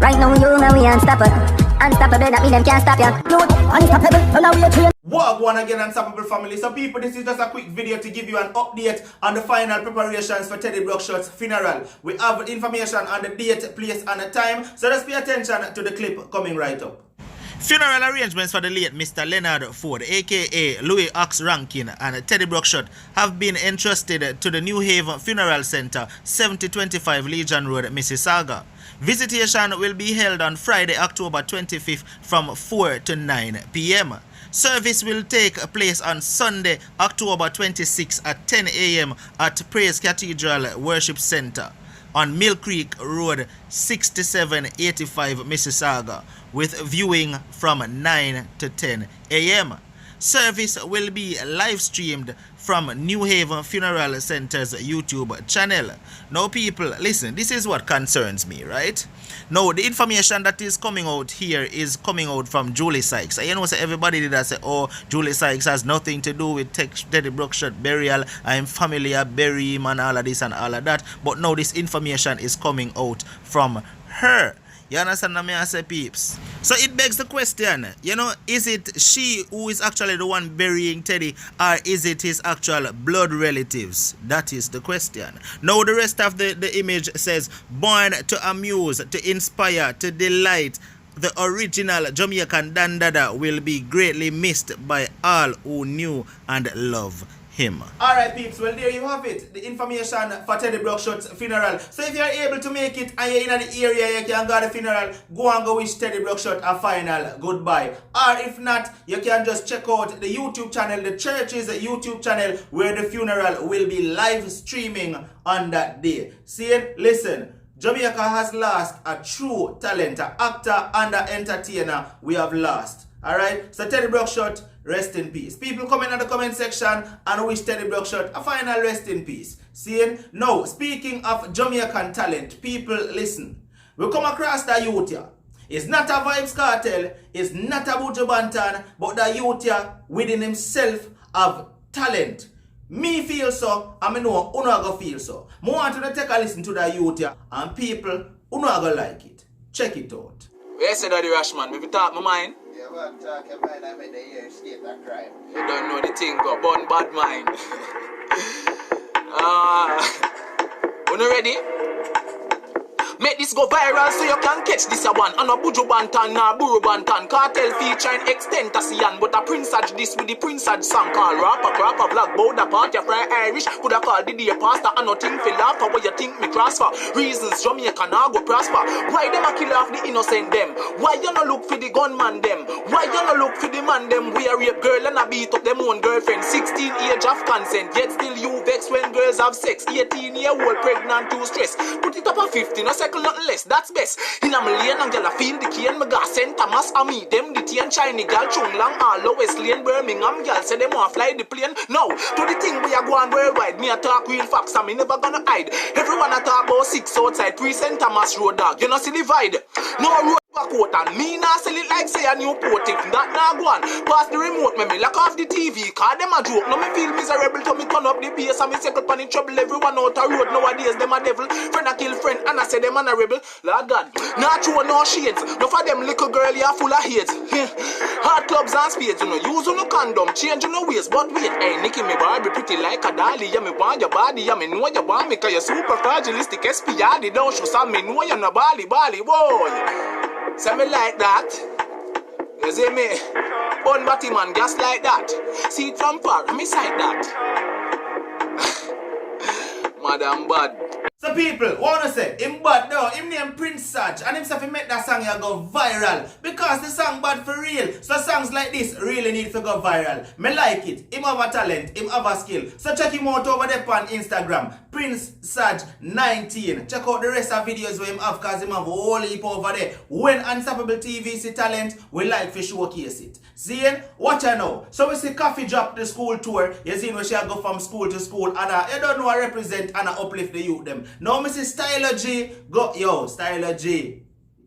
Right now you and we unstoppable. Unstoppable, that mean them can't stop ya. Unstoppable, run away train. What one again, Unstoppable family? So people, this is just a quick video to give you an update on the final preparations for Teddy Brookshot's funeral. We have information on the date, place and the time, so just pay attention to the clip coming right up. Funeral arrangements for the late Mr. Leonard Ford, aka Louie Rankin, and Teddy Brookshot have been entrusted to the New Haven Funeral Center, 7025 Legion Road, Mississauga. Visitation will be held on Friday, October 25th from 4 to 9 p.m. Service will take place on Sunday, October 26th at 10 a.m. at Praise Cathedral Worship Center on Mill Creek Road, 6785 Mississauga, with viewing from 9 to 10 a.m. Service will be live streamed from New Haven Funeral Center's YouTube channel. Now people, listen, this is what concerns me, right? Now the information that is coming out here is coming out from Julie Sykes. You know, so everybody did say, oh, Julie Sykes has nothing to do with Teddy Brookshot burial. I'm familiar, bury him and all of this and all of that. But now this information is coming out from her. You understand what I say, peeps? So it begs the question, you know, is it she who is actually the one burying Teddy, or is it his actual blood relatives? That is the question. Now the rest of the image says, born to amuse, to inspire, to delight, the original Jamaican Dandada will be greatly missed by all who knew and love him. Alright peeps, well there you have it, the information for Teddy Brookshot's funeral. So if you are able to make it and you're in the area, you can go to the funeral, go and go wish Teddy Brookshot a final goodbye. Or if not, you can just check out the YouTube channel, the church's YouTube channel, where the funeral will be live streaming on that day. See it? Listen, Jamaica has lost a true talent, an actor and an entertainer we have lost. Alright, so Teddy Brookshot, rest in peace. People comment in the comment section and wish Teddy Brookshot a final rest in peace. Seeing? Now, speaking of Jamaican talent, people listen. We come across the youth here. It's not a Vibes Cartel, it's not a Buju Banton, but the youth here within himself have talent. Me feel so, and I know Uno go feel so. I want you to take a listen to the youth here, and people, Uno go like it. Check it out. Where say Daddy Rashman, if you talk my mind? Yeah, well, talk your mind, I made the year escape that crime. You don't know the thing, got born bad mind. Uno ready? Make this go viral so you can catch this a one. And a Buju Banton or Buru Banton. Cartel featuring Extentacion. But a Prince Edge this with the Prince Edge song called Rapper Crapper Black Boda Part. Your fry Irish. Coulda called the dear pastor. And nothing feel after what you think me cross for. Reasons Jamaica now go prosper. Why them a kill off the innocent them? Why you no look for the gunman them? Why you no look for the man them? We a rape girl and a beat up them own girlfriend. 16 age of consent. Yet still you vex when girls have sex. 18-year-old pregnant too stressed. Put it up a 50, no second nothing less, that's best. In a million and gyal a feel the key and me got St. Thomas a me them the tea and Chinese gyal chung long all lowest lane Birmingham gyal say them want fly the plane. Now to the thing we are going worldwide. Me a talk real facts and me never gonna hide. Everyone a talk about 6 outside pre-St. Thomas road dog. You know see divide. No road back out and me nah sell it like say a new port. If that nah go on, pass the remote me lock off the TV. Cause them a joke. Now me feel miserable to me turn up the bass and me circle pan in trouble. Everyone out a road nowadays them a devil. Friend a kill friend and I say them a rebel. Lord God, not true no shades. No for them little girl you full of hate. Hard clubs and spades, you know. Use no condom, change no ways. But wait, hey Nicky me Barbie pretty like a dolly. Yeah me want your body, yeah me know you want me. Cause you're super fragilistic, espiadi. Don't show some me know you're no bally, boy. Say me like that. You see me? Bun batty man, just like that. See it from far, me like that. Madam bad. So people, wanna say, him bad now, him name Prince Saj, and himself he make that song ya go viral. Because the song bad for real. So songs like this really need to go viral. Me like it. Him have a talent, him have a skill. So check him out over there on Instagram. Prince Saj19. Check out the rest of videos where him have, cause him have a whole heap over there. When Unstoppable TV see talent, we like to showcase it. Seeing? Watch her now. So we see Coffee drop the school tour. You see where she go from school to school. And you don't know I represent and I uplift the youth them. Now me see Stylo G go, yo, Stylo G.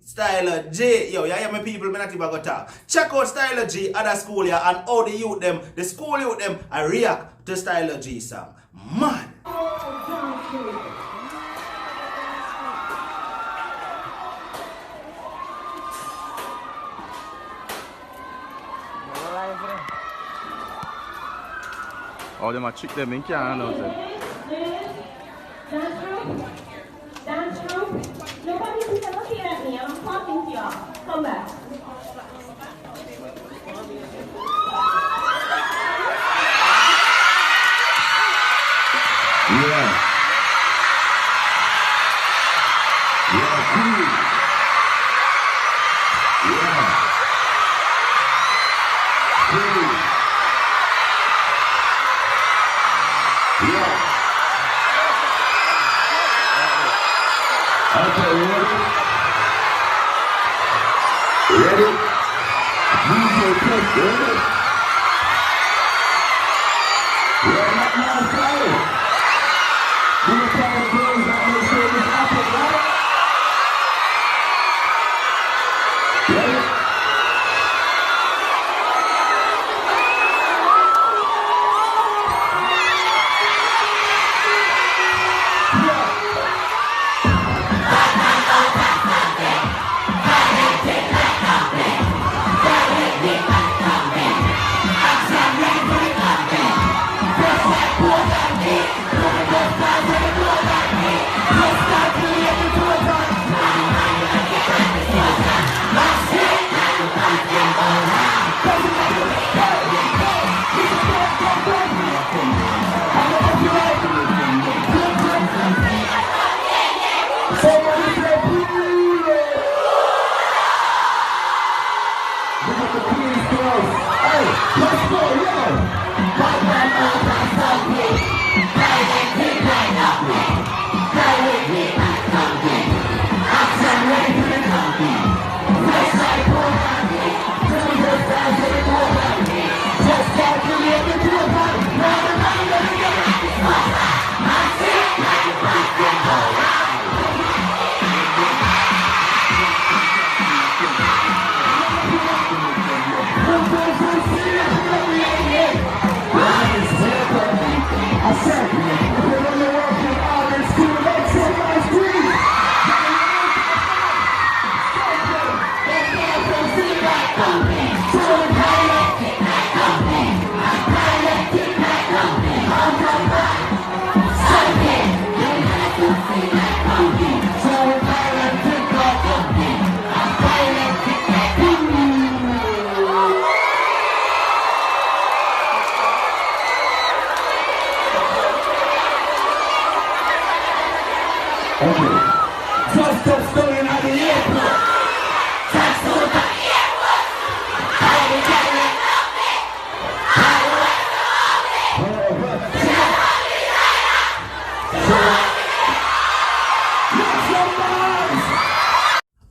Stylo G, yo, you hear my people, me not even go talk. Check out Stylo G at the school here and how the youth them, the school youth them, I react to Stylo G song. Man. Oh, them a trick them in can't know them. Dance room. Nobody's even looking at me. I'm talking to y'all. Come back. Yeah. Yeah, cool. Yeah. Cool. Yeah. Okay, ready? Ready? Move your foot, ready? Yeah, not my style. Do you tell the girls that make sure this happens, right? Ready?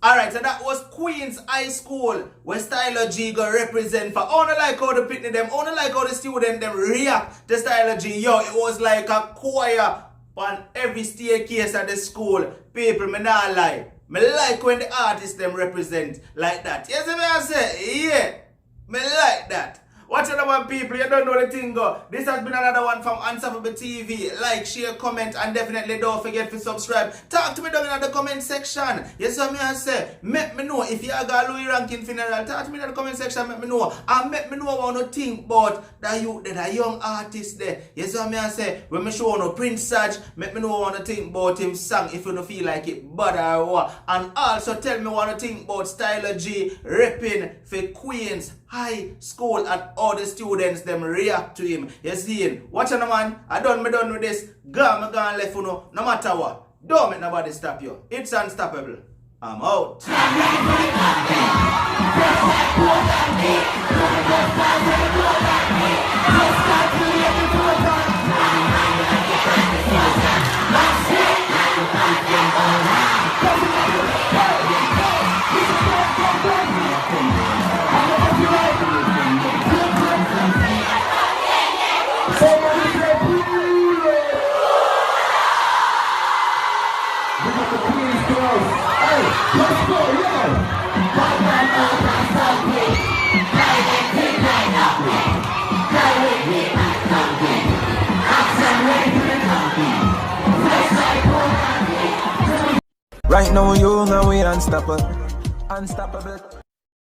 Alright, so that was Queens High School where Stylo G go represent for. Only like how the pitney them, only like how the student them react to Stylo G. Yo, it was like a choir on every staircase at the school. People, me not lie. Me like when the artists them represent like that. Yes, me I say, yeah. Me like that. Watch out about people, you don't know the thing go. This has been another one from Unstoppable TV. Like, share, comment, and definitely don't forget to subscribe. Talk to me down in the comment section. Yes, what me I say. Make me know if you got Louie Rankin funeral. Talk to me in the comment section, make me know. And make me know what you think about that youth there, that young artist there. Yes, what me I say. When me show no Prince Saj, make me know what you think about him song if you don't feel like it bad or what. And also tell me what you think about Stylo G repping for Queens High School and all the students them react to him. You see, watch on man, I done with this. Gone left you know, no matter what. Don't make nobody stop you. It's unstoppable. I'm out. Right now you know we unstoppable. Unstoppable.